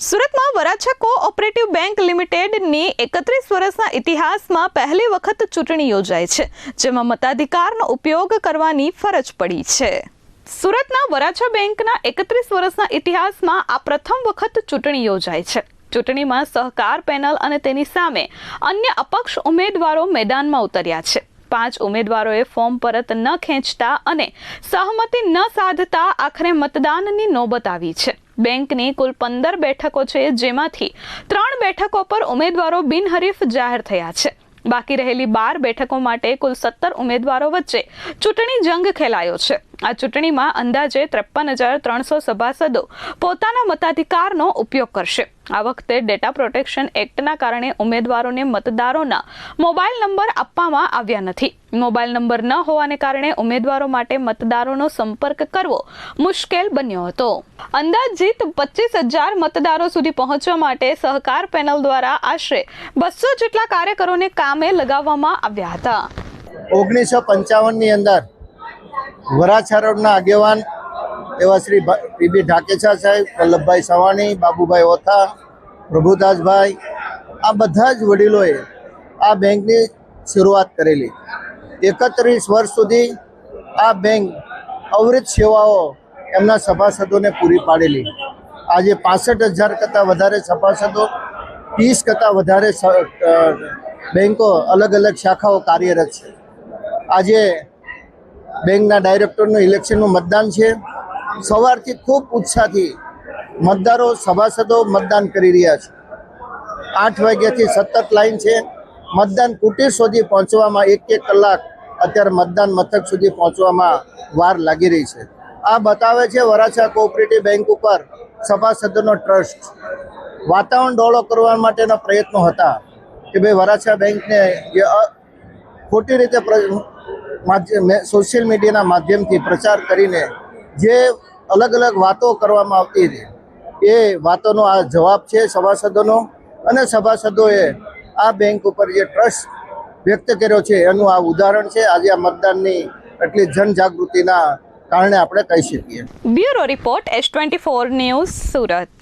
સુરતમાં Varachha cooperative bank લિમિટેડની 31 વર્ષના ઇતિહાસમાં પહેલી વખત ચૂંટણી યોજાઈ છે, જેમાં મતાધિકારનો ઉપયોગ કરવાની ફરજ પડી છે. સુરતના વરાછા બેંકના 31 વર્ષના ઇતિહાસમાં આ પ્રથમ વખત ચૂંટણી યોજાઈ છે. ચૂંટણીમાં સહકાર પેનલ અને તેની સામે અન્ય અપક્ષ ઉમેદવારો મેદાનમાં ઉતર્યા છે. 5 ઉમેદવારોએ ફોર્મ પરત ન ખેંચતા અને સહમતિ ન સાધતા આખરે મતદાનની નોબત આવી છે. બેંકની કુલ 15 બેઠકો છે, જેમાંથી 3 બેઠકો પર ઉમેદવારો બિનહરીફ જાહેર થયા છે. બાકી રહેલી 12 બેઠકો માટે કુલ 17 ઉમેદવારો વચ્ચે ચૂંટણી જંગ ખેલાયો છે. આ ચૂંટણીમાં અંદાજે 53,300 સભાસદો પોતાના મતાધિકારનો ઉપયોગ કરશે. આ વખતે ડેટા પ્રોટેક્શન એક્ટના કારણે ઉમેદવારોને મતદારોના મોબાઈલ નંબર આપવામાં આવ્યા નથી. મોબાઈલ નંબર ન હોવાને કારણે ઉમેદવારો માટે મતદારોનો સંપર્ક કરવો મુશ્કેલ બન્યો હતો. અંદાજિત 25,000 મતદારો સુધી પહોંચવા માટે સહકાર પેનલ દ્વારા આશરે 200 જેટલા કાર્યકરોને કામે લગાવવામાં આવ્યા હતા. 1955ની અંદર વરાછા રોડના આગેવાન એવા શ્રી પીબી ઢાકેચા સાહેબ, વલ્લભભાઈ સવાણી, બાબુભાઈ ઓથા, પ્રભુદાસભાઈ, આ બધા જ વડીલોએ આ બેંકની શરૂઆત કરેલી. 31 વર્ષ સુધી આ બેંક અવિરત સેવાઓ એમના સભાસદોને પૂરી પાડેલી. આજે 65,000 કરતાં વધારે સભાસદો, 30 કરતાં વધારે બેંકો અલગ અલગ શાખાઓ કાર્યરત છે. આજે બેંકના ડાયરેક્ટરનું ઇલેક્શનનું મતદાન છે. સવારથી ખૂબ ઉત્સાહથી મતદારો, સભાસદો મતદાન કરી રહ્યા છે. 8 વાગ્યાથી સતત લાઈન છે. મતદાન કુટીર સુધી પહોંચવામાં 1 કલાક અત્યારે મતદાન મથક સુધી પહોંચવામાં વાર લાગી રહી છે. આ બતાવે છે વરાછા કોઓપરેટિવ બેંક ઉપર સભાસદોનો ટ્રસ્ટ. વાતાવરણ ડોળો કરવા માટેના પ્રયત્નો હતા કે ભાઈ વરાછા બેંકને જે ખોટી રીતે સોશિયલ મીડિયાના માધ્યમથી પ્રચાર કરીને જે અલગ અલગ વાતો કરવામાં આવતી હતી, એ વાતોનો આ જવાબ છે સભાસદોનો. અને સભાસદોએ આ બેંક ઉપર જે ટ્રસ્ટ વ્યક્ત કર્યો છે એનું આ ઉદાહરણ છે. આજે આ મતદાનની એટલી જનજાગૃતિના કારણે આપણે કહી શકીએ. Bureau report S24 news, Surat.